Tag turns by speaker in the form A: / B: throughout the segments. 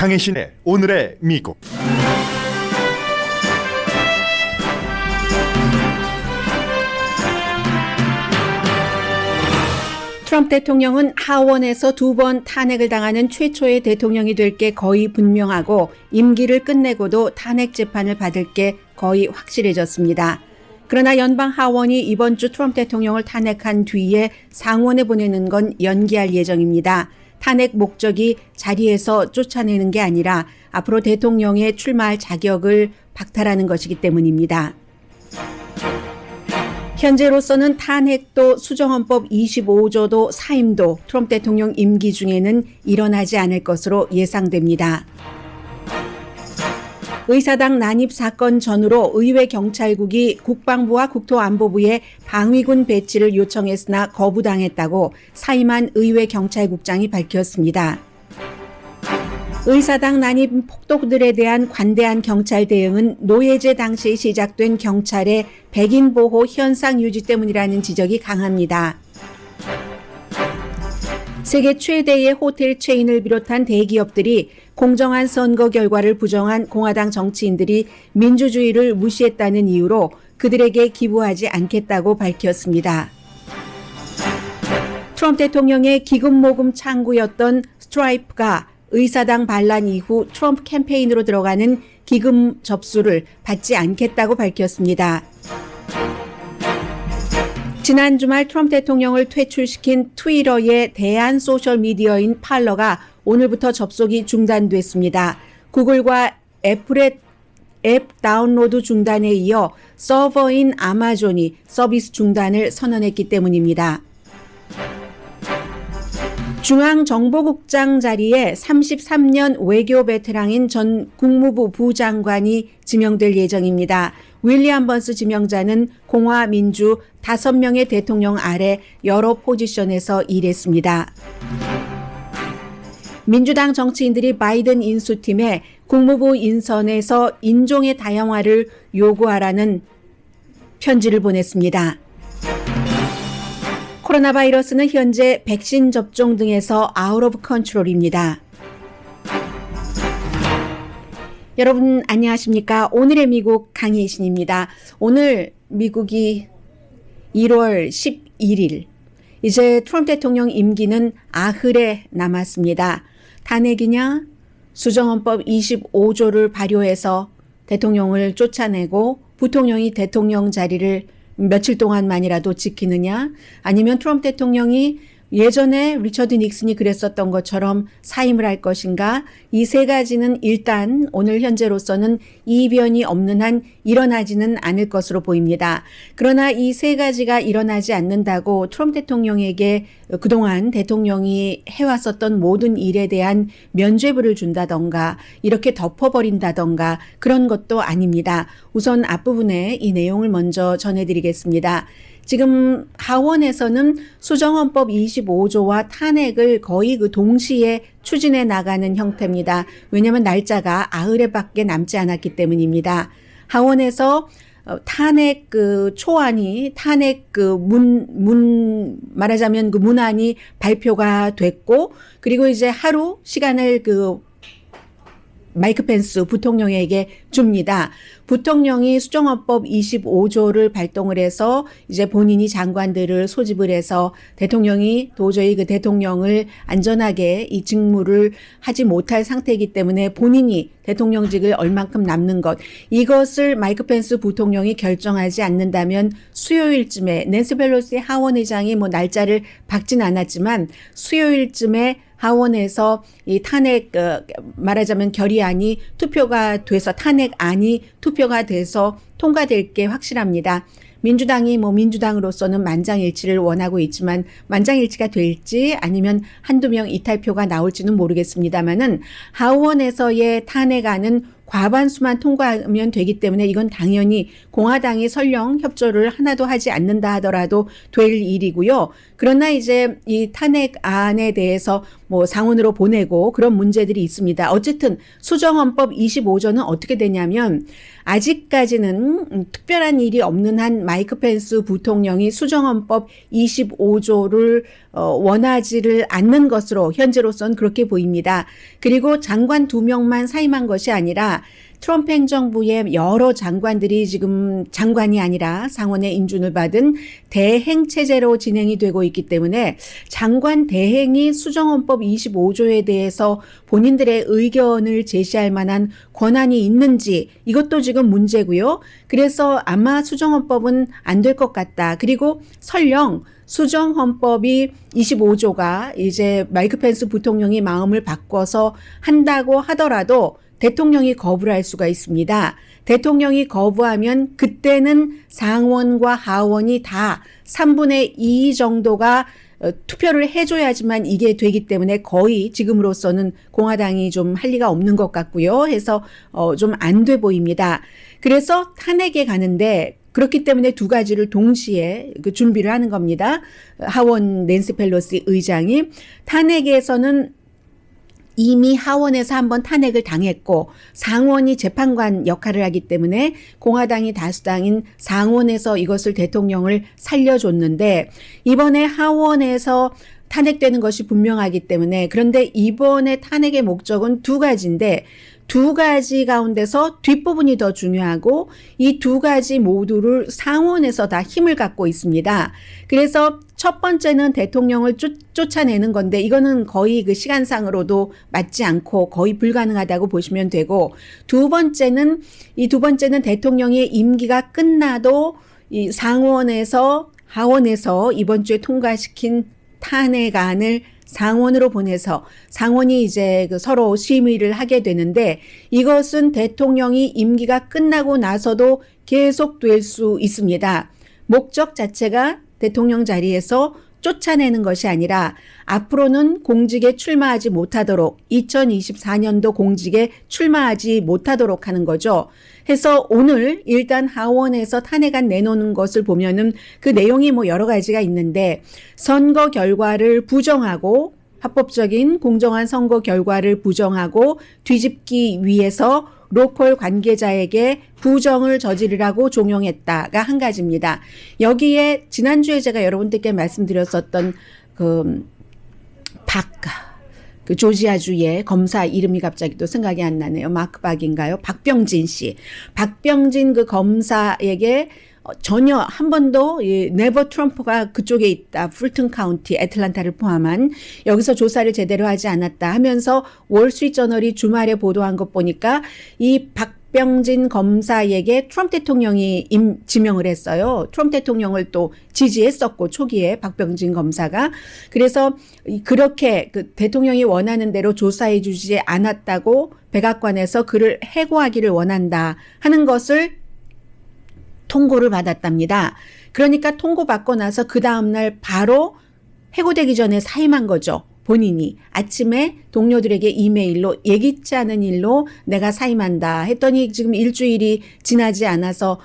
A: 강혜신의 오늘의 미국.
B: 트럼프 대통령은 하원에서 2번 탄핵을 당하는 최초의 대통령이 될 게 거의 분명하고 임기를 끝내고도 탄핵 재판을 받을 게 거의 확실해졌습니다. 그러나 연방 하원이 이번 주 트럼프 대통령을 탄핵한 뒤에 상원에 보내는 건 연기할 예정입니다. 탄핵 목적이 자리에서 쫓아내는 게 아니라 앞으로 대통령에 출마할 자격을 박탈하는 것이기 때문입니다. 현재로서는 탄핵도 수정헌법 25조도 사임도 트럼프 대통령 임기 중에는 일어나지 않을 것으로 예상됩니다. 의사당 난입 사건 전후로 의회 경찰국이 국방부와 국토안보부에 방위군 배치를 요청했으나 거부당했다고 사임한 의회 경찰국장이 밝혔습니다. 의사당 난입 폭도들에 대한 관대한 경찰 대응은 노예제 당시에 시작된 경찰의 백인 보호 현상 유지 때문이라는 지적이 강합니다. 세계 최대의 호텔 체인을 비롯한 대기업들이 공정한 선거 결과를 부정한 공화당 정치인들이 민주주의를 무시했다는 이유로 그들에게 기부하지 않겠다고 밝혔습니다. 트럼프 대통령의 기금 모금 창구였던 스트라이프가 의사당 반란 이후 트럼프 캠페인으로 들어가는 기금 접수를 받지 않겠다고 밝혔습니다. 지난 주말 트럼프 대통령을 퇴출시킨 트위터의 대한 소셜미디어인 팔러가 오늘부터 접속이 중단됐습니다. 구글과 애플의 앱 다운로드 중단에 이어 서버인 아마존이 서비스 중단을 선언했기 때문입니다. 중앙정보국장 자리에 33년 외교 베테랑인 전 국무부 부장관이 지명될 예정입니다. 윌리엄 번스 지명자는 공화 민주 5명의 대통령 아래 여러 포지션에서 일했습니다. 민주당 정치인들이 바이든 인수팀에 국무부 인선에서 인종의 다양화를 요구하라는 편지를 보냈습니다. 코로나 바이러스는 현재 백신 접종 등에서 아웃 오브 컨트롤입니다. 여러분 안녕하십니까? 오늘의 미국 강혜신입니다. 오늘 미국이 1월 11일 이제 트럼프 대통령 임기는 아흘에 남았습니다. 탄핵이냐? 수정헌법 25조를 발효해서 대통령을 쫓아내고 부통령이 대통령 자리를 며칠 동안만이라도 지키느냐, 아니면 트럼프 대통령이 예전에 리처드 닉슨이 그랬었던 것처럼 사임을 할 것인가, 이 세 가지는 일단 오늘 현재로서는 이변이 없는 한 일어나지는 않을 것으로 보입니다. 그러나 이 세 가지가 일어나지 않는다고 트럼프 대통령에게 그동안 대통령이 해왔었던 모든 일에 대한 면죄부를 준다던가 이렇게 덮어버린다던가 그런 것도 아닙니다. 우선 앞부분에 이 내용을 먼저 전해드리겠습니다. 지금 하원에서는 수정헌법 25조와 탄핵을 거의 그 동시에 추진해 나가는 형태입니다. 왜냐하면 날짜가 아흘에밖에 남지 않았기 때문입니다. 하원에서 탄핵 초안이 탄핵 말하자면 문안이 발표가 됐고, 그리고 이제 하루 시간을 마이크 펜스 부통령에게 줍니다. 부통령이 수정헌법 25조를 발동을 해서 이제 본인이 장관들을 소집을 해서 대통령이 도저히 그 대통령을 안전하게 이 직무를 하지 못할 상태이기 때문에 본인이 대통령직을 얼만큼 남는 것, 이것을 마이크 펜스 부통령이 결정하지 않는다면 수요일쯤에 낸시 펠로시 하원의장이 날짜를 박진 않았지만 수요일쯤에 하원에서 이 탄핵 말하자면 결의안이 투표가 돼서 탄핵안이 투표가 돼서 통과될 게 확실합니다. 민주당이 민주당으로서는 만장일치를 원하고 있지만 만장일치가 될지 아니면 한두 명 이탈표가 나올지는 모르겠습니다만은 하원에서의 탄핵안은 과반수만 통과하면 되기 때문에 이건 당연히 공화당이 설령 협조를 하나도 하지 않는다 하더라도 될 일이고요. 그러나 이제 이 탄핵안에 대해서 뭐 상원으로 보내고 그런 문제들이 있습니다. 어쨌든 수정헌법 25조는 어떻게 되냐면 아직까지는 특별한 일이 없는 한 마이크 펜스 부통령이 수정헌법 25조를 원하지를 않는 것으로 현재로선 그렇게 보입니다. 그리고 장관 2명만 사임한 것이 아니라 트럼프 행정부의 여러 장관들이 지금 장관이 아니라 상원의 인준을 받은 대행 체제로 진행이 되고 있기 때문에 장관 대행이 수정헌법 25조에 대해서 본인들의 의견을 제시할 만한 권한이 있는지 이것도 지금 문제고요. 그래서 아마 수정헌법은 안 될 것 같다. 그리고 설령 수정헌법이 25조가 이제 마이크 펜스 부통령이 마음을 바꿔서 한다고 하더라도 대통령이 거부를 할 수가 있습니다. 대통령이 거부하면 그때는 상원과 하원이 다 3분의 2 정도가 투표를 해줘야지만 이게 되기 때문에 거의 지금으로서는 공화당이 좀 할 리가 없는 것 같고요. 해서 좀 안 돼 보입니다. 그래서 탄핵에 가는데 그렇기 때문에 두 가지를 동시에 그 준비를 하는 겁니다. 하원 낸시 펠로시 의장이 탄핵에서는 이미 하원에서 한번 탄핵을 당했고 상원이 재판관 역할을 하기 때문에 공화당이 다수당인 상원에서 이것을 대통령을 살려줬는데 이번에 하원에서 탄핵되는 것이 분명하기 때문에 그런데 이번에 탄핵의 목적은 두 가지인데 두 가지 가운데서 뒷부분이 더 중요하고 이 두 가지 모두를 상원에서 다 힘을 갖고 있습니다. 그래서 첫 번째는 대통령을 쫓아내는 건데 이거는 거의 그 시간상으로도 맞지 않고 거의 불가능하다고 보시면 되고 두 번째는 대통령의 임기가 끝나도 이 상원에서 하원에서 이번 주에 통과시킨 탄핵안을 상원으로 보내서 상원이 이제 그 서로 심의를 하게 되는데 이것은 대통령이 임기가 끝나고 나서도 계속될 수 있습니다. 목적 자체가 대통령 자리에서 쫓아내는 것이 아니라 앞으로는 공직에 출마하지 못하도록 2024년도 공직에 출마하지 못하도록 하는 거죠. 해서 오늘 일단 하원에서 탄핵안 내놓는 것을 보면은 그 내용이 뭐 여러 가지가 있는데 선거 결과를 부정하고 합법적인 공정한 선거 결과를 부정하고 뒤집기 위해서 로컬 관계자에게 부정을 저지르라고 종용했다가 한 가지입니다. 여기에 지난주에 제가 여러분들께 말씀드렸었던 그 조지아주의 검사 이름이 갑자기 또 생각이 안 나네요. 마크 박인가요? 박병진 씨. 박병진 그 검사에게 전혀 한 번도 네버 트럼프가 그쪽에 있다. 풀튼 카운티, 애틀란타를 포함한 여기서 조사를 제대로 하지 않았다 하면서 월스트리트저널이 주말에 보도한 것 보니까 이 박병진 검사에게 트럼프 대통령이 지명을 했어요. 트럼프 대통령을 또 지지했었고 초기에 박병진 검사가 그래서 그렇게 그 대통령이 원하는 대로 조사해 주지 않았다고 백악관에서 그를 해고하기를 원한다 하는 것을 통고를 받았답니다. 그러니까 통고받고 나서 그 다음날 바로 해고되기 전에 사임한 거죠. 본인이 아침에 동료들에게 이메일로 예기치 않은 일로 내가 사임한다 했더니 지금 일주일이 지나지 않아서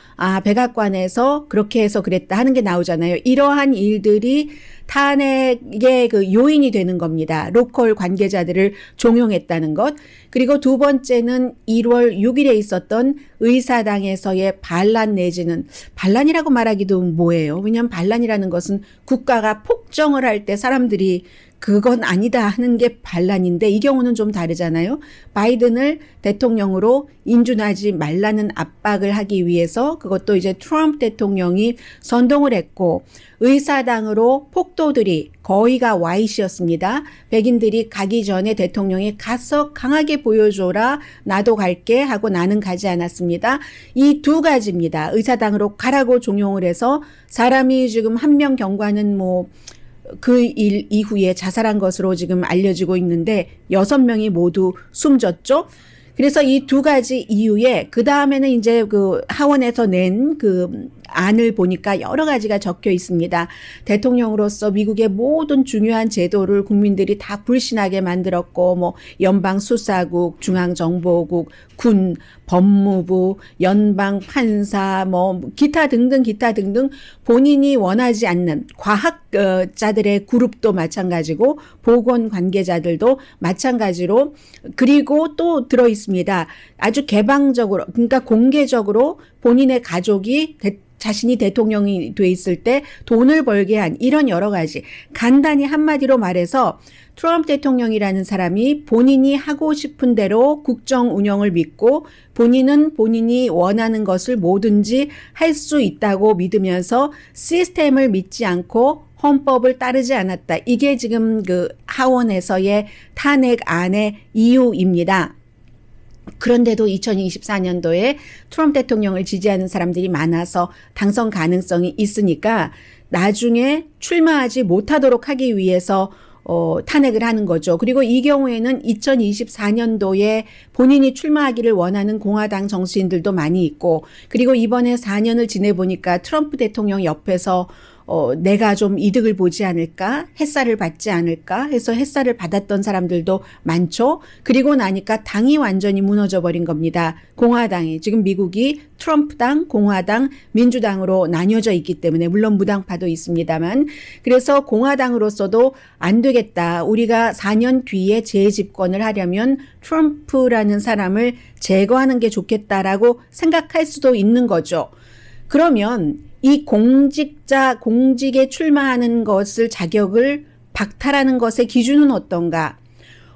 B: 백악관에서 그렇게 해서 그랬다 하는 게 나오잖아요. 이러한 일들이 탄핵의 그 요인이 되는 겁니다. 로컬 관계자들을 종용했다는 것. 그리고 두 번째는 1월 6일에 있었던 의사당에서의 반란 내지는 반란이라고 말하기도 뭐예요. 왜냐하면 반란이라는 것은 국가가 폭정을 할 때 사람들이 그건 아니다 하는 게 반란인데 이 경우는 좀 다르잖아요. 바이든을 대통령으로 인준하지 말라는 압박을 하기 위해서 그것도 이제 트럼프 대통령이 선동을 했고 의사당으로 폭도들이 거의가 와이시였습니다. 백인들이 가기 전에 대통령이 가서 강하게 보여줘라 나도 갈게 하고 나는 가지 않았습니다. 이 두 가지입니다. 의사당으로 가라고 종용을 해서 사람이 지금 한 명 경관은 뭐 그 일 이후에 자살한 것으로 지금 알려지고 있는데 6명이 모두 숨졌죠. 그래서 이 두 가지 이후에 그 다음에는 이제 그 하원에서 낸 그 안을 보니까 여러 가지가 적혀 있습니다. 대통령으로서 미국의 모든 중요한 제도를 국민들이 다 불신하게 만들었고, 뭐 연방수사국, 중앙정보국, 군, 법무부, 연방 판사, 뭐 기타 등등 본인이 원하지 않는 과학자들의 그룹도 마찬가지고 보건 관계자들도 마찬가지로, 그리고 또 들어 있습니다. 아주 개방적으로, 그러니까 공개적으로 본인의 가족이 자신이 대통령이 돼 있을 때 돈을 벌게 한 이런 여러 가지, 간단히 한마디로 말해서 트럼프 대통령이라는 사람이 본인이 하고 싶은 대로 국정 운영을 믿고 본인은 본인이 원하는 것을 뭐든지 할 수 있다고 믿으면서 시스템을 믿지 않고 헌법을 따르지 않았다. 이게 지금 그 하원에서의 탄핵안의 이유입니다. 그런데도 2024년도에 트럼프 대통령을 지지하는 사람들이 많아서 당선 가능성이 있으니까 나중에 출마하지 못하도록 하기 위해서 탄핵을 하는 거죠. 그리고 이 경우에는 2024년도에 본인이 출마하기를 원하는 공화당 정치인들도 많이 있고, 그리고 이번에 4년을 지내보니까 트럼프 대통령 옆에서 내가 좀 이득을 보지 않을까, 햇살을 받지 않을까 해서 햇살을 받았던 사람들도 많죠. 그리고 나니까 당이 완전히 무너져 버린 겁니다. 공화당이 지금 미국이 트럼프당, 공화당, 민주당으로 나뉘어져 있기 때문에, 물론 무당파도 있습니다만, 그래서 공화당으로서도 안 되겠다. 우리가 4년 뒤에 재집권을 하려면 트럼프라는 사람을 제거하는 게 좋겠다라고 생각할 수도 있는 거죠. 그러면 이 공직에 출마하는 것을 자격을 박탈하는 것의 기준은 어떤가?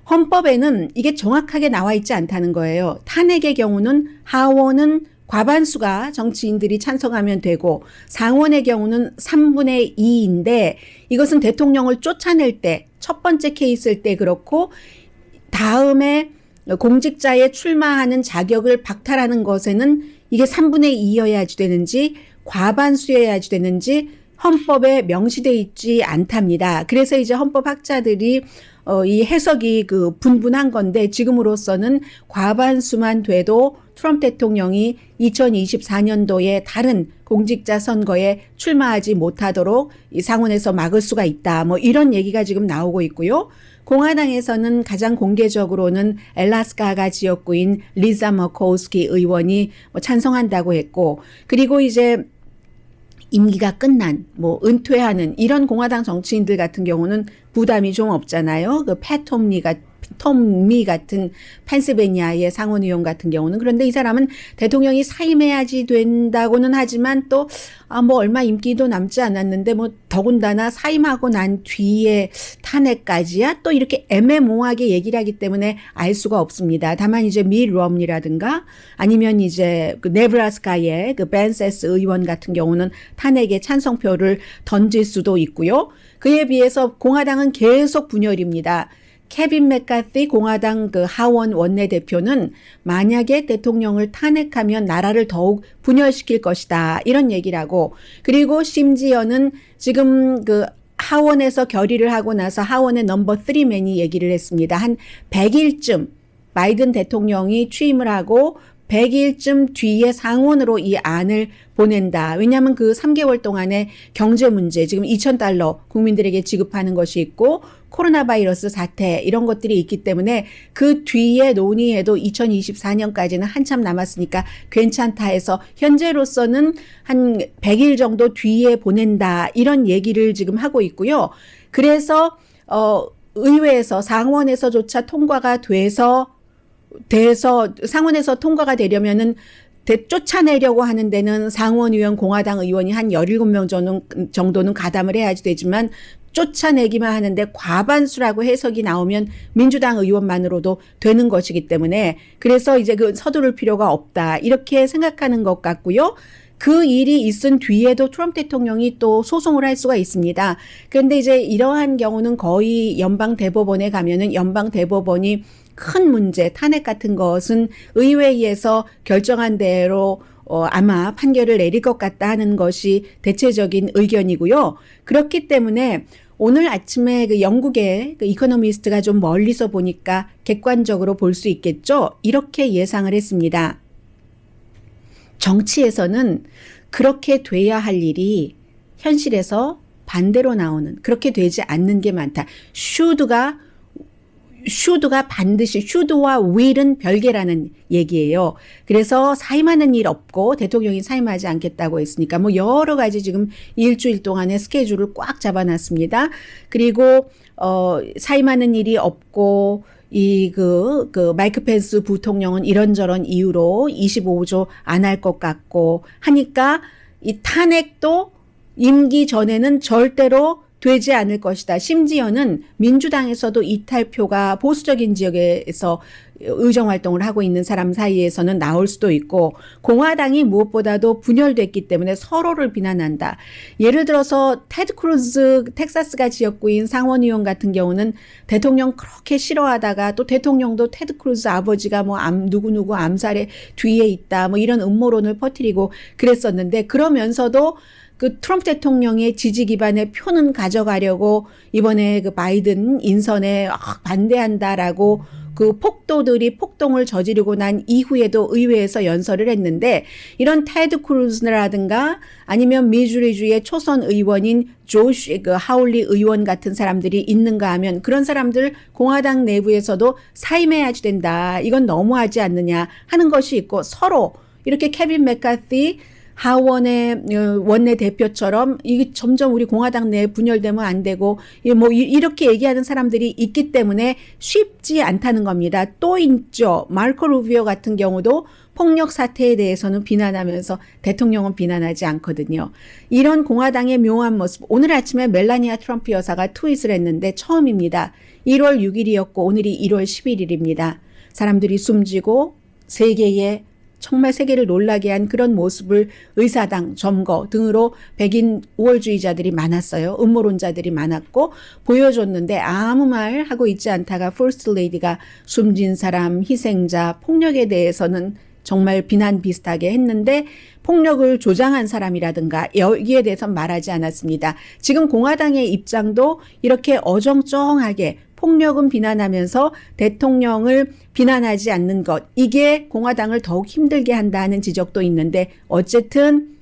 B: 헌법에는 이게 정확하게 나와 있지 않다는 거예요. 탄핵의 경우는 하원은 과반수가 정치인들이 찬성하면 되고 상원의 경우는 3분의 2인데 이것은 대통령을 쫓아낼 때, 첫 번째 케이스일 때 그렇고, 다음에 공직자에 출마하는 자격을 박탈하는 것에는 이게 3분의 2여야지 되는지 과반수여야지 되는지 헌법에 명시되어 있지 않답니다. 그래서 이제 헌법학자들이 이 해석이 그 분분한 건데, 지금으로서는 과반수만 돼도 트럼프 대통령이 2024년도에 다른 공직자 선거에 출마하지 못하도록 이 상원에서 막을 수가 있다. 뭐 이런 얘기가 지금 나오고 있고요. 공화당에서는 가장 공개적으로는 엘라스카가 지역구인 리자 머코우스키 의원이 찬성한다고 했고, 그리고 이제 임기가 끝난, 뭐 은퇴하는 이런 공화당 정치인들 같은 경우는 부담이 좀 없잖아요. 그 톰미 같은 펜실베니아의 상원 의원 같은 경우는. 그런데 이 사람은 대통령이 사임해야지 된다고는 하지만 또 뭐 얼마 임기도 남지 않았는데 뭐 더군다나 사임하고 난 뒤에 탄핵까지야, 또 이렇게 애매모호하게 얘기를 하기 때문에 알 수가 없습니다. 다만 이제 미 럼니라든가 아니면 이제 그 네브라스카의 그 벤 세스 의원 같은 경우는 탄핵에 찬성표를 던질 수도 있고요. 그에 비해서 공화당은 계속 분열입니다. 케빈 맥카티 공화당 그 하원 원내대표는 만약에 대통령을 탄핵하면 나라를 더욱 분열시킬 것이다, 이런 얘기를 하고, 그리고 심지어는 지금 그 하원에서 결의를 하고 나서 하원의 넘버 3맨이 얘기를 했습니다. 한 100일쯤 바이든 대통령이 취임을 하고 100일쯤 뒤에 상원으로 이 안을 보낸다. 왜냐하면 그 3개월 동안의 경제 문제, 지금 $2,000 국민들에게 지급하는 것이 있고 코로나 바이러스 사태 이런 것들이 있기 때문에 그 뒤에 논의해도 2024년까지는 한참 남았으니까 괜찮다 해서 현재로서는 한 100일 정도 뒤에 보낸다, 이런 얘기를 지금 하고 있고요. 그래서 의회에서 상원에서조차 통과가 돼서 상원에서 통과가 되려면은 쫓아내려고 하는 데는 상원 의원, 공화당 의원이 한 17명 정도는 가담을 해야지 되지만, 쫓아내기만 하는데 과반수라고 해석이 나오면 민주당 의원만으로도 되는 것이기 때문에, 그래서 이제 그 서두를 필요가 없다, 이렇게 생각하는 것 같고요. 그 일이 있은 뒤에도 트럼프 대통령이 또 소송을 할 수가 있습니다. 그런데 이제 이러한 경우는 거의 연방 대법원에 가면은 연방 대법원이 큰 문제, 탄핵 같은 것은 의회에서 결정한 대로 아마 판결을 내릴 것 같다 하는 것이 대체적인 의견이고요. 그렇기 때문에 오늘 아침에 그 영국의 그 이코노미스트가 좀 멀리서 보니까 객관적으로 볼 수 있겠죠. 이렇게 예상을 했습니다. 정치에서는 그렇게 돼야 할 일이 현실에서 반대로 나오는, 그렇게 되지 않는 게 많다. should가 반드시, should와 will은 별개라는 얘기예요. 그래서 사임하는 일 없고 대통령이 사임하지 않겠다고 했으니까 뭐 여러 가지 지금 일주일 동안의 스케줄을 꽉 잡아놨습니다. 그리고 사임하는 일이 없고 그 마이크 펜스 부통령은 이런저런 이유로 25조 안 할 것 같고 하니까 이 탄핵도 임기 전에는 절대로 되지 않을 것이다. 심지어는 민주당에서도 이탈표가 보수적인 지역에서 의정활동을 하고 있는 사람 사이에서는 나올 수도 있고, 공화당이 무엇보다도 분열됐기 때문에 서로를 비난한다. 예를 들어서 테드 크루즈 텍사스가 지역구인 상원의원 같은 경우는 대통령 그렇게 싫어하다가 또 대통령도 테드 크루즈 아버지가 뭐 누구누구 암살의 뒤에 있다 뭐 이런 음모론을 퍼뜨리고 그랬었는데, 그러면서도 그 트럼프 대통령의 지지 기반의 표는 가져가려고 이번에 그 바이든 인선에 반대한다라고 그 폭도들이 폭동을 저지르고 난 이후에도 의회에서 연설을 했는데, 이런 테드 크루즈라든가 아니면 미주리주의 초선 의원인 조시 그 하울리 의원 같은 사람들이 있는가 하면, 그런 사람들 공화당 내부에서도 사임해야지 된다, 이건 너무하지 않느냐 하는 것이 있고, 서로 이렇게 케빈 맥카티 하원의 원내 대표처럼 이게 점점 우리 공화당 내에 분열되면 안 되고 뭐 이렇게 얘기하는 사람들이 있기 때문에 쉽지 않다는 겁니다. 또 있죠. 마르코 루비오 같은 경우도 폭력 사태에 대해서는 비난하면서 대통령은 비난하지 않거든요. 이런 공화당의 묘한 모습, 오늘 아침에 멜라니아 트럼프 여사가 트윗을 했는데 처음입니다. 1월 6일이었고 오늘이 1월 11일입니다. 사람들이 숨지고 세계에 정말 세계를 놀라게 한 그런 모습을 의사당, 점거 등으로 백인 우월주의자들이 많았어요. 음모론자들이 많았고 보여줬는데 아무 말 하고 있지 않다가 퍼스트 레이디가 숨진 사람, 희생자, 폭력에 대해서는 정말 비난 비슷하게 했는데 폭력을 조장한 사람이라든가 여기에 대해서 말하지 않았습니다. 지금 공화당의 입장도 이렇게 어정쩡하게 폭력은 비난하면서 대통령을 비난하지 않는 것, 이게 공화당을 더욱 힘들게 한다는 지적도 있는데, 어쨌든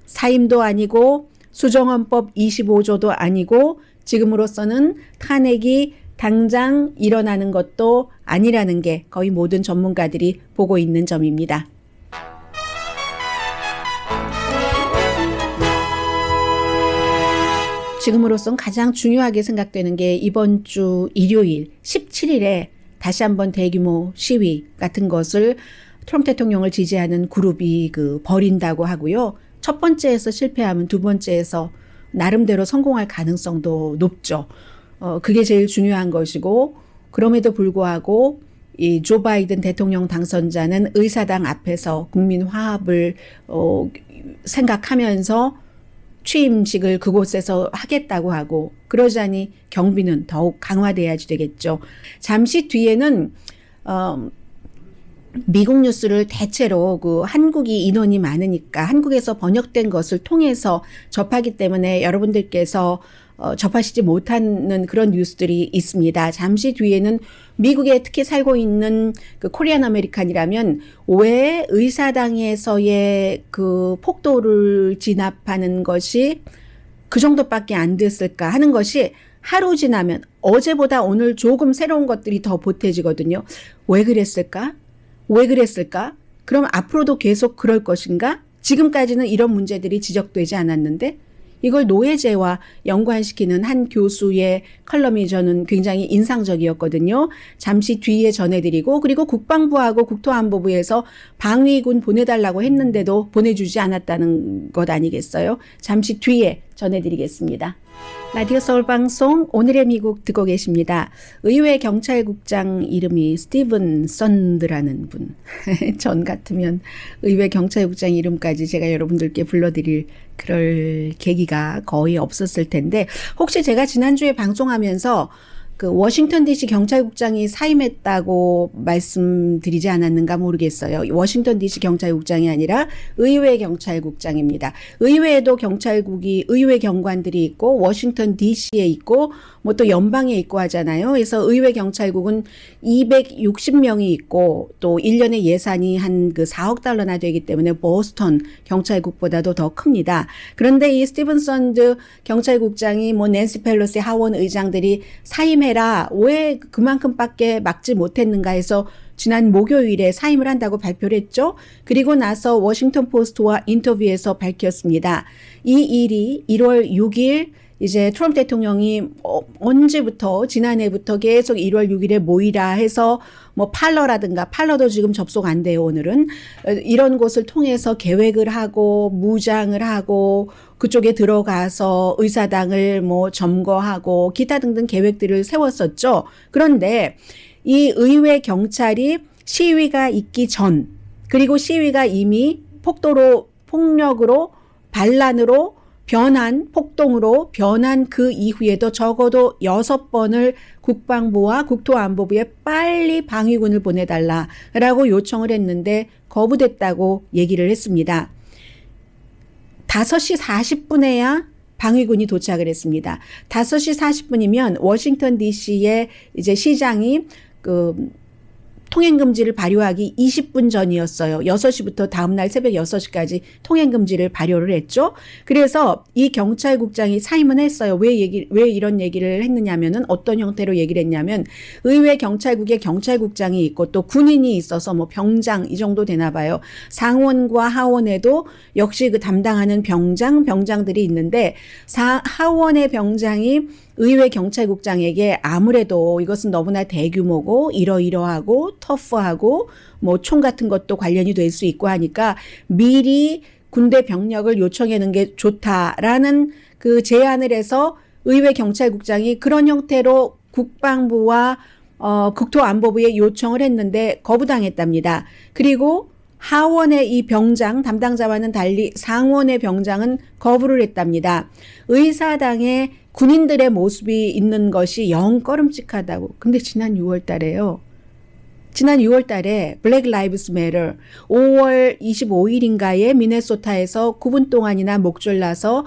B: 사임도 아니고 수정헌법 25조도 아니고 지금으로서는 탄핵이 당장 일어나는 것도 아니라는 게 거의 모든 전문가들이 보고 있는 점입니다. 지금으로선 가장 중요하게 생각되는 게 이번 주 일요일 17일에 다시 한번 대규모 시위 같은 것을 트럼프 대통령을 지지하는 그룹이 벌인다고 하고요. 첫 번째에서 실패하면 두 번째에서 나름대로 성공할 가능성도 높죠. 그게 제일 중요한 것이고, 그럼에도 불구하고 이 조 바이든 대통령 당선자는 의사당 앞에서 국민 화합을 생각하면서 취임식을 그곳에서 하겠다고 하고, 그러자니 경비는 더욱 강화돼야지 되겠죠. 잠시 뒤에는 미국 뉴스를 대체로 한국이 인원이 많으니까 한국에서 번역된 것을 통해서 접하기 때문에 여러분들께서 접하시지 못하는 그런 뉴스들이 있습니다. 잠시 뒤에는 미국에 특히 살고 있는 코리안 아메리칸이라면 왜 의사당에서의 폭도를 진압하는 것이 그 정도밖에 안 됐을까 하는 것이 하루 지나면 어제보다 오늘 조금 새로운 것들이 더 보태지거든요. 왜 그랬을까? 왜 그랬을까? 그럼 앞으로도 계속 그럴 것인가? 지금까지는 이런 문제들이 지적되지 않았는데, 이걸 노예제와 연관시키는 한 교수의 컬럼이 저는 굉장히 인상적이었거든요. 잠시 뒤에 전해드리고, 그리고 국방부하고 국토안보부에서 방위군 보내달라고 했는데도 보내주지 않았다는 것 아니겠어요? 잠시 뒤에 전해드리겠습니다. 라디오 서울 방송 오늘의 미국 듣고 계십니다. 의회 경찰국장 이름이 스티븐 썬드라는 분. 전 같으면 의회 경찰국장 이름까지 제가 여러분들께 불러드릴 그럴 계기가 거의 없었을 텐데, 혹시 제가 지난주에 방송하면서 그 워싱턴 DC 경찰국장이 사임했다고 말씀드리지 않았는가 모르겠어요. 워싱턴 DC 경찰국장이 아니라 의회 경찰국장입니다. 의회에도 의회 경관들이 있고 워싱턴 DC에 있고 뭐 또 연방에 있고 하잖아요. 그래서 의회 경찰국은 260명이 있고 또 1년에 예산이 한 그 4억 달러나 되기 때문에 보스턴 경찰국보다도 더 큽니다. 그런데 이 스티븐 선드 경찰국장이 뭐 낸시 펠로시 하원 의장들이 사임해라. 왜 그만큼밖에 막지 못했는가 해서 지난 목요일에 사임을 한다고 발표를 했죠. 그리고 나서 워싱턴 포스트와 인터뷰에서 밝혔습니다. 이 일이 1월 6일 이제 트럼프 대통령이 언제부터 지난해부터 계속 1월 6일에 모이라 해서 뭐 팔러도 지금 접속 안 돼요. 오늘은 이런 곳을 통해서 계획을 하고 무장을 하고 그쪽에 들어가서 의사당을 뭐 점거하고 기타 등등 계획들을 세웠었죠. 그런데 이 의회 경찰이 시위가 있기 전 그리고 시위가 이미 폭력으로 반란으로 폭동으로 변한 그 이후에도 적어도 6번을 국방부와 국토안보부에 빨리 방위군을 보내달라라고 요청을 했는데 거부됐다고 얘기를 했습니다. 5시 40분에야 방위군이 도착을 했습니다. 5시 40분이면 워싱턴 DC의 이제 시장이 통행금지를 발효하기 20분 전이었어요. 6시부터 다음날 새벽 6시까지 통행금지를 발효를 했죠. 그래서 이 경찰국장이 사임은 했어요. 왜 이런 얘기를 했느냐면은 어떤 형태로 얘기를 했냐면 의회 경찰국에 경찰국장이 있고 또 군인이 있어서 뭐 병장 이 정도 되나 봐요. 상원과 하원에도 역시 그 담당하는 병장들이 있는데 하원의 병장이 의회 경찰국장에게 아무래도 이것은 너무나 대규모고 이러이러하고 터프하고 뭐 총 같은 것도 관련이 될 수 있고 하니까 미리 군대 병력을 요청하는 게 좋다라는 그 제안을 해서 의회 경찰국장이 그런 형태로 국방부와 국토안보부에 요청을 했는데 거부당했답니다. 그리고 하원의 이 병장 담당자와는 달리 상원의 병장은 거부를 했답니다. 의사당에 군인들의 모습이 있는 것이 영 꺼름칙하다고. 근데 지난 6월 달에요. 지난 6월 달에 블랙 라이브스 매터 5월 25일인가에 미네소타에서 9분 동안이나 목 졸려서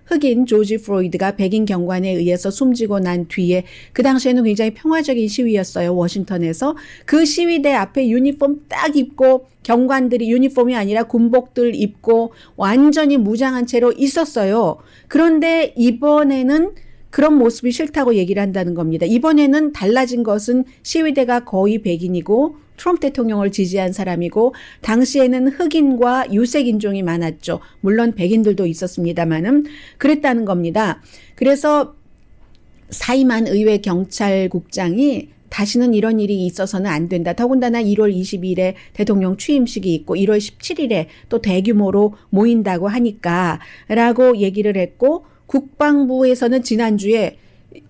B: 흑인 조지 프로이드가 백인 경관에 의해서 숨지고 난 뒤에 그 당시에는 굉장히 평화적인 시위였어요. 워싱턴에서. 그 시위대 앞에 유니폼 딱 입고 경관들이 유니폼이 아니라 군복들 입고 완전히 무장한 채로 있었어요. 그런데 이번에는 그런 모습이 싫다고 얘기를 한다는 겁니다. 이번에는 달라진 것은 시위대가 거의 백인이고 트럼프 대통령을 지지한 사람이고 당시에는 흑인과 유색인종이 많았죠. 물론 백인들도 있었습니다만은 그랬다는 겁니다. 그래서 사임한 의회 경찰국장이 다시는 이런 일이 있어서는 안 된다. 더군다나 1월 20일에 대통령 취임식이 있고 1월 17일에 또 대규모로 모인다고 하니까 라고 얘기를 했고 국방부에서는 지난주에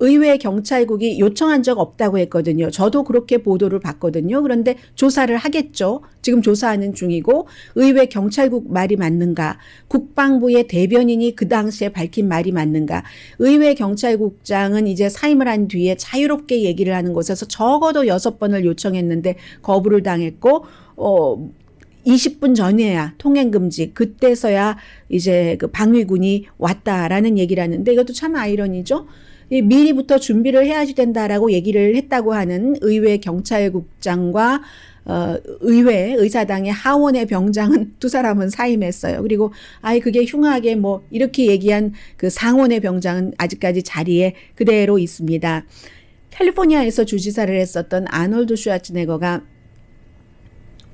B: 의회 경찰국이 요청한 적 없다고 했거든요. 저도 그렇게 보도를 봤거든요. 그런데 조사를 하겠죠. 지금 조사하는 중이고 의회 경찰국 말이 맞는가? 국방부의 대변인이 그 당시에 밝힌 말이 맞는가? 의회 경찰국장은 이제 사임을 한 뒤에 자유롭게 얘기를 하는 곳에서 적어도 6번을 요청했는데 거부를 당했고 20분 전에야 통행금지 그때서야 이제 그 방위군이 왔다라는 얘기를 하는데 이것도 참 아이러니죠. 미리부터 준비를 해야지 된다라고 얘기를 했다고 하는 의회 경찰국장과 의사당의 하원의 병장은 두 사람은 사임했어요. 그리고 그게 흉하게 뭐 이렇게 얘기한 그 상원의 병장은 아직까지 자리에 그대로 있습니다. 캘리포니아에서 주지사를 했었던 아놀드 슈와츠네거가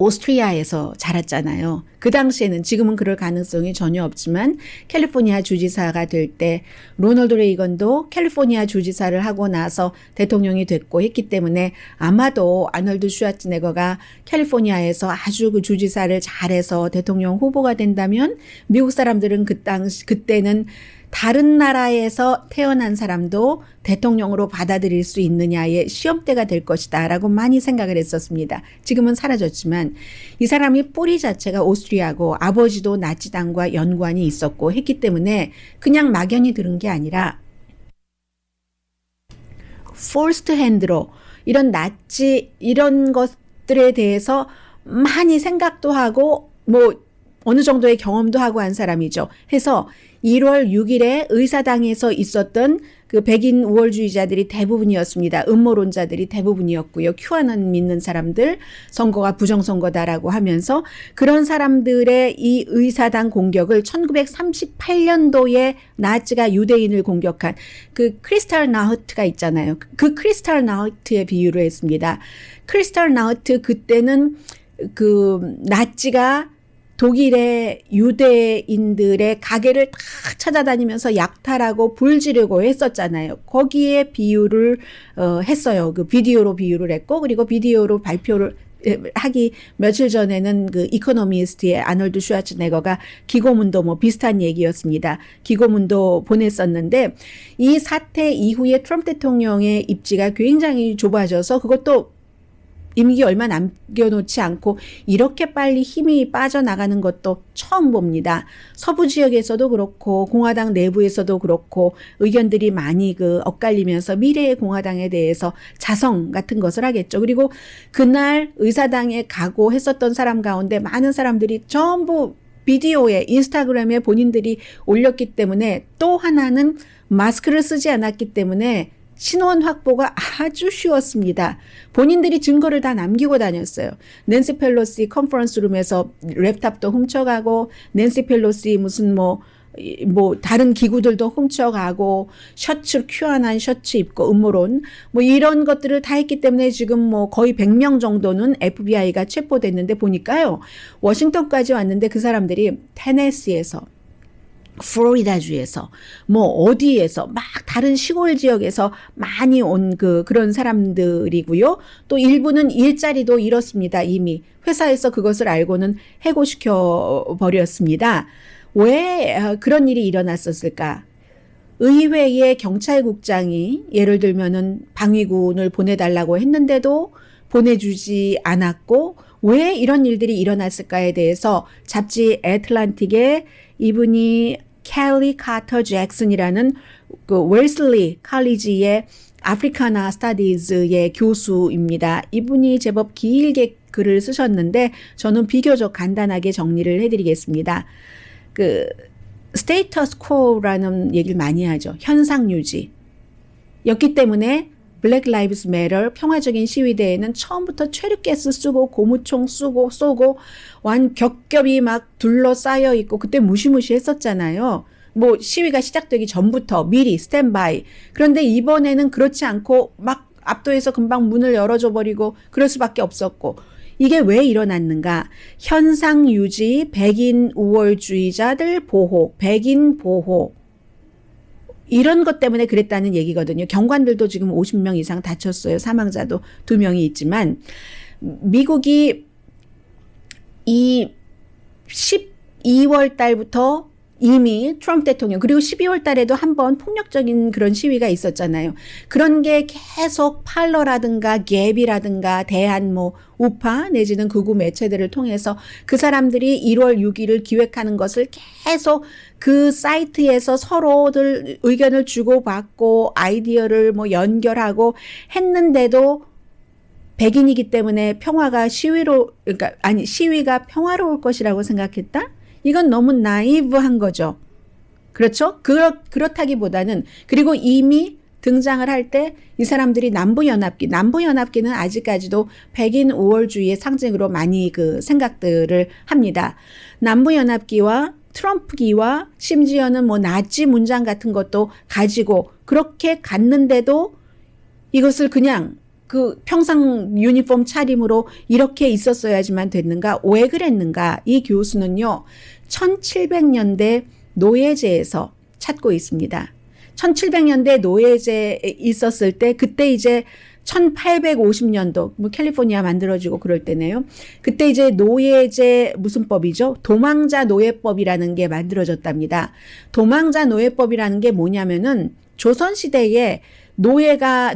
B: 오스트리아에서 자랐잖아요. 그 당시에는 지금은 그럴 가능성이 전혀 없지만 캘리포니아 주지사가 될 때 로널드 레이건도 캘리포니아 주지사를 하고 나서 대통령이 됐고 했기 때문에 아마도 아놀드 슈와츠네거가 캘리포니아에서 아주 그 주지사를 잘해서 대통령 후보가 된다면 미국 사람들은 그때는 다른 나라에서 태어난 사람도 대통령으로 받아들일 수 있느냐의 시험대가 될 것이다 라고 많이 생각을 했었습니다. 지금은 사라졌지만 이 사람이 뿌리 자체가 오스트리아고 아버지도 나치당과 연관이 있었고 했기 때문에 그냥 막연히 들은 게 아니라 forced hand로 이런 나치 이런 것들에 대해서 많이 생각도 하고 뭐 어느 정도의 경험도 하고 한 사람이죠. 해서 1월 6일에 의사당에서 있었던 그 백인 우월주의자들이 대부분이었습니다. 음모론자들이 대부분이었고요. 큐아논 믿는 사람들, 선거가 부정선거다라고 하면서 그런 사람들의 이 의사당 공격을 1938년도에 나치가 유대인을 공격한 그 크리스탈 나우트가 있잖아요. 그 크리스탈 나우트의 비유를 했습니다. 크리스탈 나우트 그때는 그 나치가 독일의 유대인들의 가게를 다 찾아다니면서 약탈하고 불 지르고 했었잖아요. 거기에 비유를 했어요. 그 비디오로 비유를 했고 그리고 비디오로 발표를 하기 며칠 전에는 그 이코노미스트의 아놀드 슈와츠네거가 기고문도 뭐 비슷한 얘기였습니다. 기고문도 보냈었는데 이 사태 이후에 트럼프 대통령의 입지가 굉장히 좁아져서 그것도 임기 얼마 남겨놓지 않고 이렇게 빨리 힘이 빠져나가는 것도 처음 봅니다. 서부 지역에서도 그렇고 공화당 내부에서도 그렇고 의견들이 많이 엇갈리면서 미래의 공화당에 대해서 자성 같은 것을 하겠죠. 그리고 그날 의사당에 가고 했었던 사람 가운데 많은 사람들이 전부 비디오에 인스타그램에 본인들이 올렸기 때문에 또 하나는 마스크를 쓰지 않았기 때문에 신원 확보가 아주 쉬웠습니다. 본인들이 증거를 다 남기고 다녔어요. 낸시 펠로시 컨퍼런스 룸에서 랩탑도 훔쳐가고 낸시 펠로시 무슨 뭐 다른 기구들도 훔쳐가고 셔츠 큐아난 셔츠 입고 음모론 뭐 이런 것들을 다 했기 때문에 지금 뭐 거의 100명 정도는 FBI가 체포됐는데 보니까요. 워싱턴까지 왔는데 그 사람들이 테네시에서 플로리다주에서 뭐 어디에서 막 다른 시골 지역에서 많이 온 그런 사람들이고요. 또 일부는 일자리도 잃었습니다. 이미 회사에서 그것을 알고는 해고시켜 버렸습니다. 왜 그런 일이 일어났었을까? 의회의 경찰국장이 예를 들면은 방위군을 보내달라고 했는데도 보내주지 않았고 왜 이런 일들이 일어났을까에 대해서 잡지 애틀란틱에 이분이 캘리 카터 잭슨이라는 그 웰슬리 칼리지의 아프리카나 스타디즈의 교수입니다. 이분이 제법 길게 글을 쓰셨는데 저는 비교적 간단하게 정리를 해드리겠습니다. 그 스테이터스 코어라는 얘기를 많이 하죠. 현상 유지. 였기 때문에 블랙 라이브스 매터 평화적인 시위대에는 처음부터 체류가스 쓰고 고무총 쏘고 겹겹이 막 둘러싸여 있고 그때 무시무시했었잖아요. 뭐 시위가 시작되기 전부터 미리 스탠바이. 그런데 이번에는 그렇지 않고 막 압도해서 금방 문을 열어줘 버리고 그럴 수밖에 없었고 이게 왜 일어났는가? 현상 유지, 백인 우월주의자들 보호, 백인 보호. 이런 것 때문에 그랬다는 얘기거든요. 경관들도 지금 50명 이상 다쳤어요. 사망자도 2명이 있지만 미국이 이 12월 달부터 이미 트럼프 대통령 그리고 12월 달에도 한번 폭력적인 그런 시위가 있었잖아요. 그런 게 계속 팔러라든가 갭이라든가 대한 뭐 우파 내지는 극우 매체들을 통해서 그 사람들이 1월 6일을 기획하는 것을 계속 그 사이트에서 서로들 의견을 주고받고 아이디어를 뭐 연결하고 했는데도 백인이기 때문에 시위가 평화로울 것이라고 생각했다? 이건 너무 나이브한 거죠. 그렇죠? 그렇다기보다는 그리고 이미 등장을 할 때 이 사람들이 남부연합기는 아직까지도 백인 우월주의의 상징으로 많이 그 생각들을 합니다. 남부연합기와 트럼프기와 심지어는 뭐 나치 문장 같은 것도 가지고 그렇게 갔는데도 이것을 그냥 그 평상 유니폼 차림으로 이렇게 있었어야지만 됐는가? 왜 그랬는가? 이 교수는요. 1700년대 노예제에서 찾고 있습니다. 1700년대 노예제에 있었을 때 그때 이제 1850년도 뭐 캘리포니아 만들어지고 그럴 때네요. 그때 이제 노예제 무슨 법이죠? 도망자 노예법이라는 게 만들어졌답니다. 도망자 노예법이라는 게 뭐냐면은 조선시대에 노비가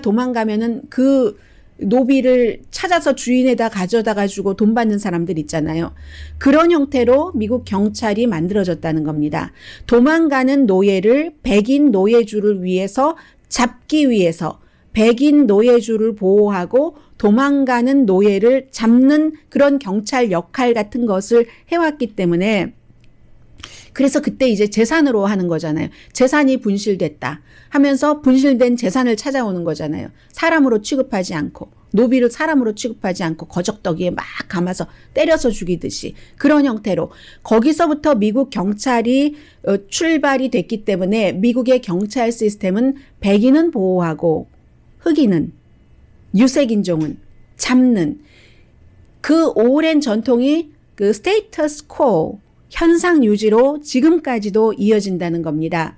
B: 도망가면은 그 노비를 찾아서 주인에다 가져다가 주고 돈 받는 사람들 있잖아요. 그런 형태로 미국 경찰이 만들어졌다는 겁니다. 도망가는 노예를 백인 노예주를 위해서 잡기 위해서 백인 노예주를 보호하고 도망가는 노예를 잡는 그런 경찰 역할 같은 것을 해왔기 때문에 그래서 그때 이제 재산으로 하는 거잖아요. 재산이 분실됐다 하면서 분실된 재산을 찾아오는 거잖아요. 사람으로 취급하지 않고 노비를 사람으로 취급하지 않고 거적더기에 막 감아서 때려서 죽이듯이 그런 형태로 거기서부터 미국 경찰이 출발이 됐기 때문에 미국의 경찰 시스템은 백인은 보호하고 흑인은 유색인종은 잡는 그 오랜 전통이 그 스테이터스 코 현상 유지로 지금까지도 이어진다는 겁니다.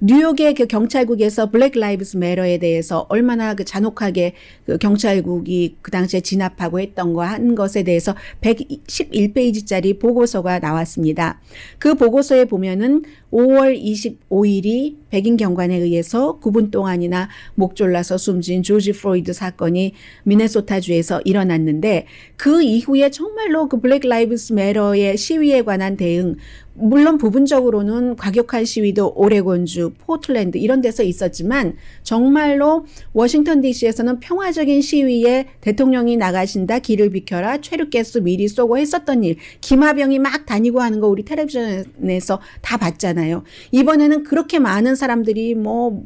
B: 뉴욕의 그 경찰국에서 블랙 라이브스 매터에 대해서 얼마나 그 잔혹하게 그 경찰국이 그 당시에 진압하고 했던 거 한 것에 대해서 111페이지짜리 보고서가 나왔습니다. 그 보고서에 보면은 5월 25일이 백인 경관에 의해서 9분 동안이나 목 졸라서 숨진 조지 플로이드 사건이 미네소타주에서 일어났는데 그 이후에 정말로 그 블랙 라이브스 매터의 시위에 관한 대응 물론 부분적으로는 과격한 시위도 오레곤주, 포틀랜드 이런 데서 있었지만 정말로 워싱턴 DC에서는 평화적인 시위에 대통령이 나가신다, 길을 비켜라, 최루가스 미리 쏘고 했었던 일, 기마병이 막 다니고 하는 거 우리 텔레비전에서 다 봤잖아요. 이번에는 그렇게 많은 사람들이 뭐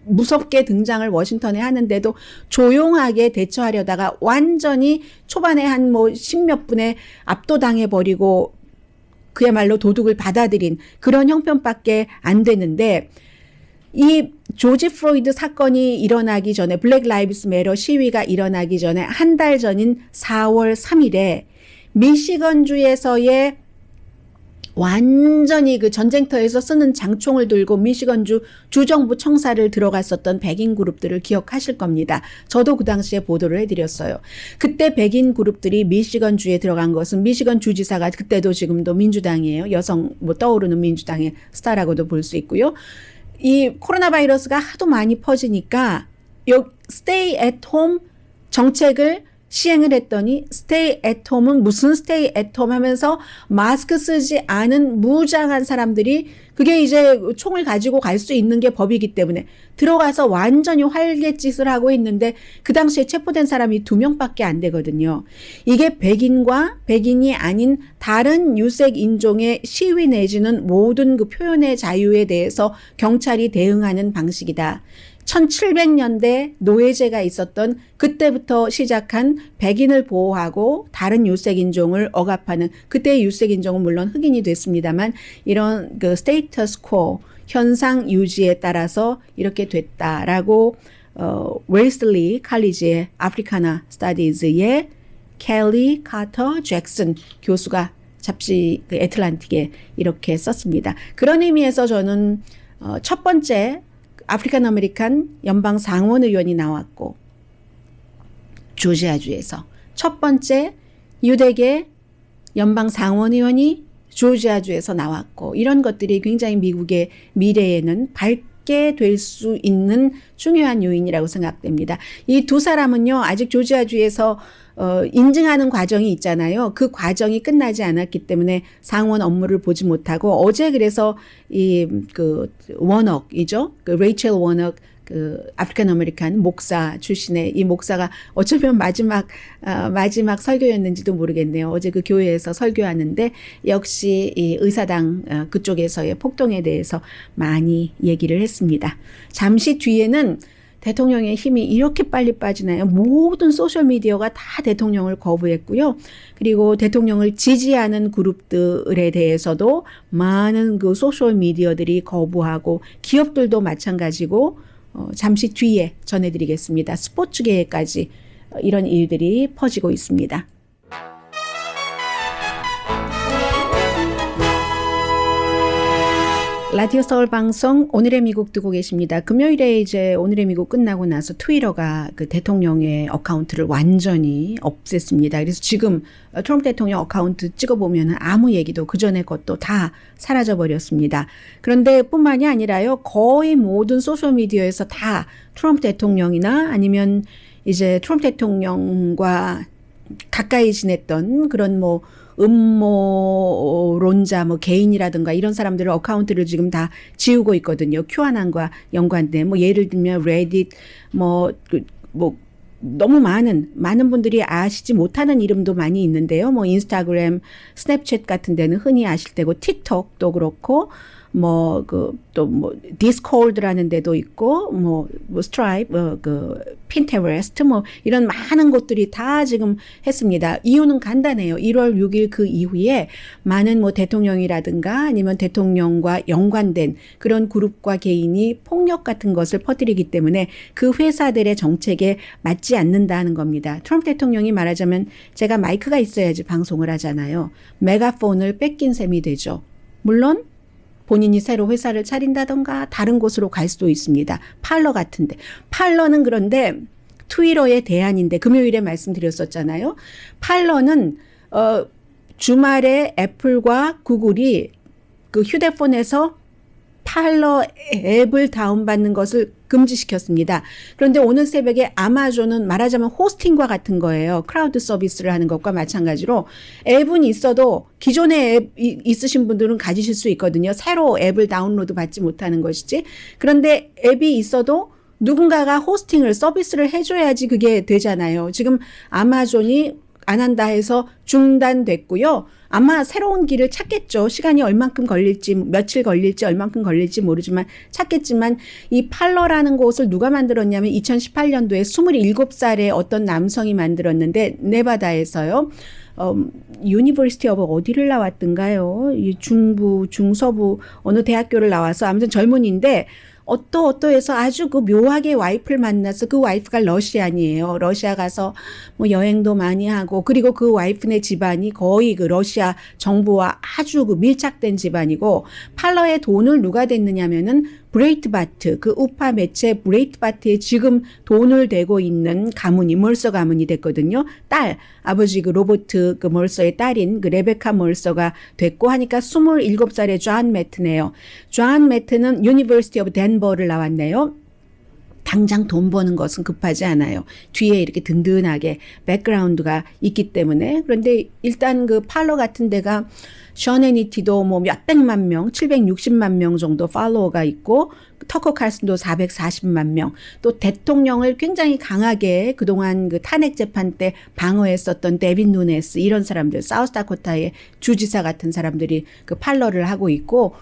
B: 무섭게 등장을 워싱턴에 하는데도 조용하게 대처하려다가 완전히 초반에 한 뭐 10몇 분에 압도당해 버리고 그야말로 도둑을 받아들인 그런 형편밖에 안 되는데 이 조지 플로이드 사건이 일어나기 전에 블랙 라이브스 매터 시위가 일어나기 전에 한 달 전인 4월 3일에 미시건주에서의 완전히 그 전쟁터에서 쓰는 장총을 들고 미시건주 주정부 청사를 들어갔었던 백인 그룹들을 기억하실 겁니다. 저도 그 당시에 보도를 해드렸어요. 그때 백인 그룹들이 미시건주에 들어간 것은 미시건 주지사가 그때도 지금도 민주당이에요. 여성 뭐 떠오르는 민주당의 스타라고도 볼 수 있고요. 이 코로나 바이러스가 하도 많이 퍼지니까 stay at home 정책을 시행을 했더니 stay at home은 무슨 stay at home 하면서 마스크 쓰지 않은 무장한 사람들이 그게 이제 총을 가지고 갈 수 있는 게 법이기 때문에 들어가서 완전히 활개짓을 하고 있는데 그 당시에 체포된 사람이 2명밖에 안 되거든요. 이게 백인과 백인이 아닌 다른 유색 인종의 시위 내지는 모든 그 표현의 자유에 대해서 경찰이 대응하는 방식이다. 1700년대 노예제가 있었던 그때부터 시작한 백인을 보호하고 다른 유색인종을 억압하는 그때의 유색인종은 물론 흑인이 됐습니다만 이런 그 스테이터스 코 현상 유지에 따라서 이렇게 됐다라고 웨슬리 칼리지의 아프리카나 스타디즈의 켈리 카터 잭슨 교수가 잡지 그 애틀란틱에 이렇게 썼습니다. 그런 의미에서 저는 첫 번째 아프리칸 아메리칸 연방 상원 의원이 나왔고 조지아주에서 첫 번째 유대계 연방 상원 의원이 조지아주에서 나왔고 이런 것들이 굉장히 미국의 미래에는 밝게 될 수 있는 중요한 요인이라고 생각됩니다. 이 두 사람은요 아직 조지아주에서 인증하는 과정이 있잖아요. 그 과정이 끝나지 않았기 때문에 상원 업무를 보지 못하고 어제 그래서 그 워넉이죠. 그 레이첼 워넉 그 아프리칸 아메리칸 목사 출신의 이 목사가 어쩌면 마지막 설교였는지도 모르겠네요. 어제 그 교회에서 설교하는데 역시 이 의사당 그쪽에서의 폭동에 대해서 많이 얘기를 했습니다. 잠시 뒤에는 대통령의 힘이 이렇게 빨리 빠지나요? 모든 소셜미디어가 다 대통령을 거부했고요. 그리고 대통령을 지지하는 그룹들에 대해서도 많은 그 소셜미디어들이 거부하고 기업들도 마찬가지고 잠시 뒤에 전해드리겠습니다. 스포츠계에까지 이런 일들이 퍼지고 있습니다. 라디오 서울 방송 오늘의 미국 듣고 계십니다. 금요일에 이제 오늘의 미국 끝나고 나서 트위터가 그 대통령의 어카운트를 완전히 없앴습니다. 그래서 지금 트럼프 대통령 어카운트 찍어보면 아무 얘기도 그전의 것도 다 사라져 버렸습니다. 그런데 뿐만이 아니라요. 거의 모든 소셜미디어에서 다 트럼프 대통령이나 아니면 이제 트럼프 대통령과 가까이 지냈던 그런 뭐 음모론자 뭐 개인이라든가 이런 사람들의 어카운트를 지금 다 지우고 있거든요. 큐아난과 연관된 뭐 예를 들면 레딧 뭐 너무 많은 분들이 아시지 못하는 이름도 많이 있는데요. 뭐 인스타그램, 스냅챗 같은 데는 흔히 아실 테고 틱톡도 그렇고 디스코드라는 데도 있고 스트라이프 핀테레스트 이런 많은 곳들이 다 지금 했습니다. 이유는 간단해요. 1월 6일 그 이후에 많은 대통령이라든가 아니면 대통령과 연관된 그런 그룹과 개인이 폭력 같은 것을 퍼뜨리기 때문에 그 회사들의 정책에 맞지 않는다는 겁니다. 트럼프 대통령이 말하자면 제가 마이크가 있어야지 방송을 하잖아요. 메가폰을 뺏긴 셈이 되죠. 물론 본인이 새로 회사를 차린다던가 다른 곳으로 갈 수도 있습니다. 팔러 같은데. 팔러는 그런데 트위터의 대안인데 금요일에 말씀드렸었잖아요. 팔러는 주말에 애플과 구글이 그 휴대폰에서 팔러 앱을 다운받는 것을 금지시켰습니다. 그런데 오늘 새벽에 아마존은 말하자면 호스팅과 같은 거예요. 크라우드 서비스를 하는 것과 마찬가지로 앱은 있어도 기존의 앱 있으신 분들은 가지실 수 있거든요. 새로 앱을 다운로드 받지 못하는 것이지. 그런데 앱이 있어도 누군가가 호스팅을 서비스를 해줘야지 그게 되잖아요. 지금 아마존이 안 한다 해서 중단됐고요. 아마 새로운 길을 찾겠죠. 시간이 얼만큼 걸릴지, 며칠 걸릴지, 얼만큼 걸릴지 모르지만 찾겠지만 이 팔러라는 곳을 누가 만들었냐면 2018년도에 27살의 어떤 남성이 만들었는데 네바다에서요. 유니버시티 오브 어디를 나왔던가요? 중서부 어느 대학교를 나와서 아무튼 젊은이인데 어떠해서 아주 그 묘하게 와이프를 만나서 그 와이프가 러시안이에요. 러시아 가서 여행도 많이 하고 그리고 그 와이프네 집안이 거의 그 러시아 정부와 아주 그 밀착된 집안이고 팔러의 돈을 누가 댔느냐면은 브레이트바트 그 우파 매체 브레이트바트에 지금 돈을 대고 있는 가문이 멀서 가문이 됐거든요. 아버지 그 로버트 그 멀서의 딸인 그 레베카 멀서가 됐고 하니까 27살의 존 매트네요. 존 매트는 유니버시티 오브 덴버를 나왔네요. 당장 돈 버는 것은 급하지 않아요. 뒤에 이렇게 든든하게 백그라운드가 있기 때문에. 그런데 일단 그 팔러 같은 데가 션 애니티도 몇백만 명, 760만 명 정도 팔로워가 있고 터커 칼슨도 440만 명. 또 대통령을 굉장히 강하게 그동안 그 탄핵 재판 때 방어했었던 데빈 누네스 이런 사람들, 사우스다코타의 주지사 같은 사람들이 그 팔러를 하고 있고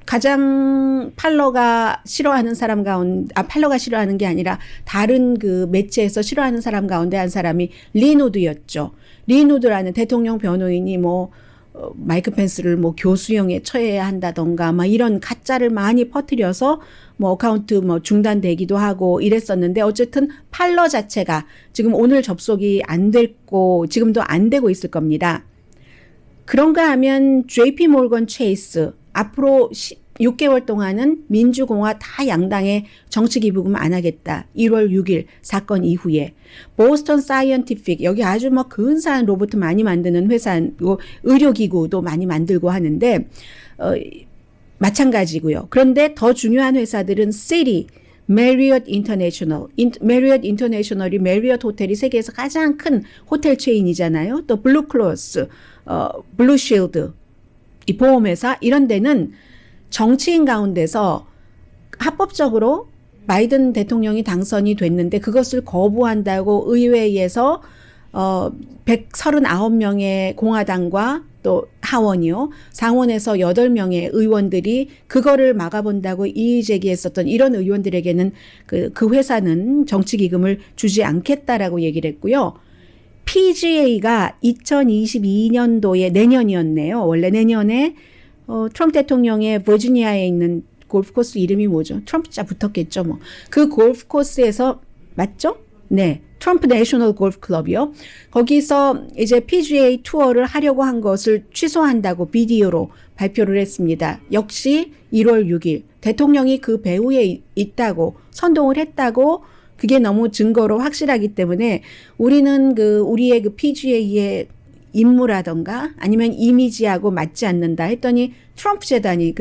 B: 가장 팔러가 싫어하는 사람 가운데, 팔러가 싫어하는 게 아니라 다른 그 매체에서 싫어하는 사람 가운데 한 사람이 리누드였죠. 리누드라는 대통령 변호인이 마이크 펜스를 교수형에 처해야 한다던가 이런 가짜를 많이 퍼뜨려서 어카운트 중단되기도 하고 이랬었는데 어쨌든 팔러 자체가 지금 오늘 접속이 안 됐고 지금도 안 되고 있을 겁니다. 그런가 하면 JP 모건 체이스 앞으로 6개월 동안은 민주공화 다 양당에 정치 기부금 안 하겠다. 1월 6일 사건 이후에 보스턴 사이언티픽 여기 아주 근사한 로봇 많이 만드는 회사고 의료기구도 많이 만들고 하는데 마찬가지고요. 그런데 더 중요한 회사들은 Citi, 메리엇 인터내셔널, 메리엇 인터내셔널이 메리엇 호텔이 세계에서 가장 큰 호텔 체인이잖아요. 또 블루크로스, 블루쉴드, 이 보험회사 이런 데는 정치인 가운데서 합법적으로 바이든 대통령이 당선이 됐는데 그것을 거부한다고 의회에서 139명의 공화당과 또 하원이요. 상원에서 8명의 의원들이 그거를 막아본다고 이의 제기했었던 이런 의원들에게는 그 회사는 정치기금을 주지 않겠다라고 얘기를 했고요. PGA가 2022년도에 내년이었네요. 원래 내년에 트럼프 대통령의 버지니아에 있는 골프코스 이름이 뭐죠? 트럼프 자 붙었겠죠. 그 골프코스에서 맞죠? 네. 트럼프 내셔널 골프 클럽이요. 거기서 이제 PGA 투어를 하려고 한 것을 취소한다고 비디오로 발표를 했습니다. 역시 1월 6일 대통령이 그 배후에 있다고 선동을 했다고 그게 너무 증거로 확실하기 때문에 우리는 우리의 그 PGA의 임무라던가 아니면 이미지하고 맞지 않는다 했더니 트럼프 재단이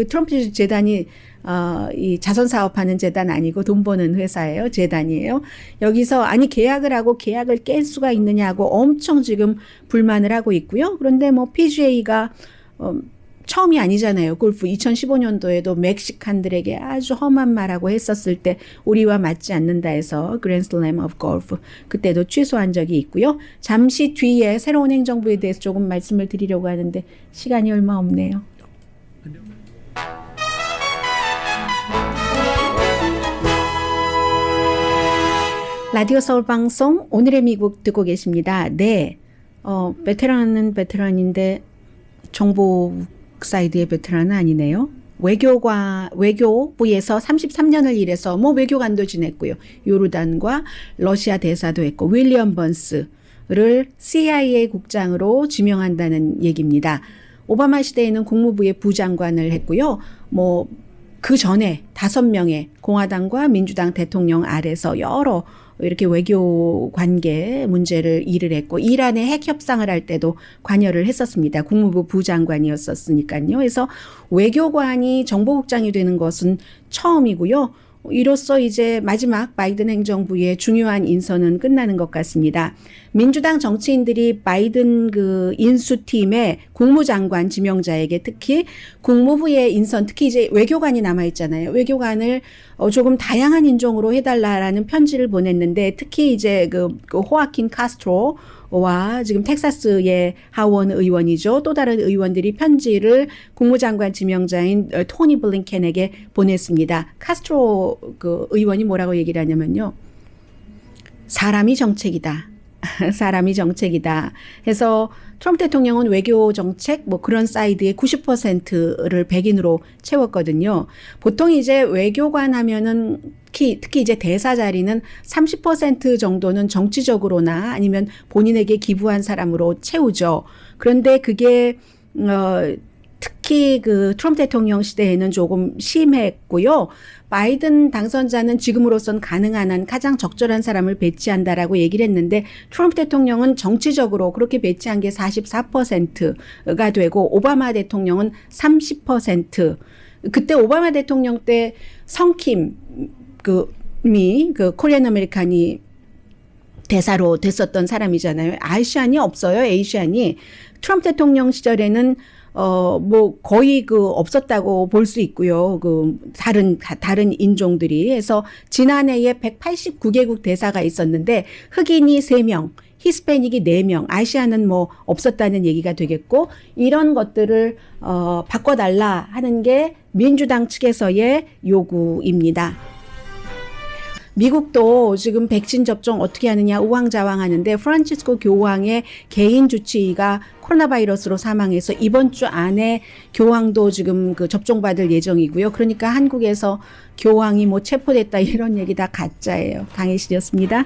B: 이 자선 사업하는 재단 아니고 돈 버는 회사예요. 재단이에요. 여기서 아니 계약을 하고 계약을 깰 수가 있느냐고 엄청 지금 불만을 하고 있고요. 그런데 뭐 PGA가 처음이 아니잖아요. 골프 2015년도에도 멕시칸들에게 아주 험한 말하고 했었을 때 우리와 맞지 않는다 해서 그랜드슬램 오브 골프 그때도 취소한 적이 있고요. 잠시 뒤에 새로운 행정부에 대해서 조금 말씀을 드리려고 하는데 시간이 얼마 없네요. 라디오 서울 방송 오늘의 미국 듣고 계십니다. 네, 베테랑은 베테랑인데 정보 사이드의 베테랑은 아니네요. 외교부에서 33년을 일해서 뭐 외교관도 지냈고요. 요르단과 러시아 대사도 했고 윌리엄 번스를 CIA 국장으로 지명한다는 얘기입니다. 오바마 시대에는 국무부의 부장관을 했고요. 뭐 그 전에 5명의 공화당과 민주당 대통령 아래서 여러 이렇게 외교 관계 문제를 일을 했고 이란의 핵 협상을 할 때도 관여를 했었습니다. 국무부 부장관이었었으니까요. 그래서 외교관이 정보국장이 되는 것은 처음이고요. 이로써 이제 마지막 바이든 행정부의 중요한 인선은 끝나는 것 같습니다. 민주당 정치인들이 바이든 그 인수팀의 국무장관 지명자에게 특히 국무부의 인선, 특히 이제 외교관이 남아있잖아요. 외교관을 조금 다양한 인종으로 해달라라는 편지를 보냈는데 특히 이제 그 호아킨 카스트로와 지금 텍사스의 하원 의원이죠. 또 다른 의원들이 편지를 국무장관 지명자인 토니 블링켄에게 보냈습니다. 카스트로 그 의원이 뭐라고 얘기를 하냐면요. 사람이 정책이다. 사람이 정책이다. 해서 트럼프 대통령은 외교 정책 뭐 그런 사이드의 90%를 백인으로 채웠거든요. 보통 이제 외교관 하면은 특히 이제 대사 자리는 30% 정도는 정치적으로나 아니면 본인에게 기부한 사람으로 채우죠. 그런데 그게 특히 그 트럼프 대통령 시대에는 조금 심했고요. 바이든 당선자는 지금으로선 가능한 한 가장 적절한 사람을 배치한다라고 얘기를 했는데 트럼프 대통령은 정치적으로 그렇게 배치한 게 44%가 되고 오바마 대통령은 30%. 그때 오바마 대통령 때 성킴 그 코리안 아메리칸이 대사로 됐었던 사람이잖아요. 아시안이 없어요. 에이시안이. 트럼프 대통령 시절에는 뭐 거의 없었다고 볼 수 있고요. 다른 인종들이. 해서 지난해에 189개국 대사가 있었는데 흑인이 3명, 히스패닉이 4명, 아시아는 뭐 없었다는 얘기가 되겠고 이런 것들을 바꿔달라 하는 게 민주당 측에서의 요구입니다. 미국도 지금 백신 접종 어떻게 하느냐 우왕좌왕하는데 프란치스코 교황의 개인 주치의가 코로나 바이러스로 사망해서 이번 주 안에 교황도 지금 접종받을 예정이고요. 그러니까 한국에서 교황이 뭐 체포됐다 이런 얘기 다 가짜예요. 강혜실이었습니다.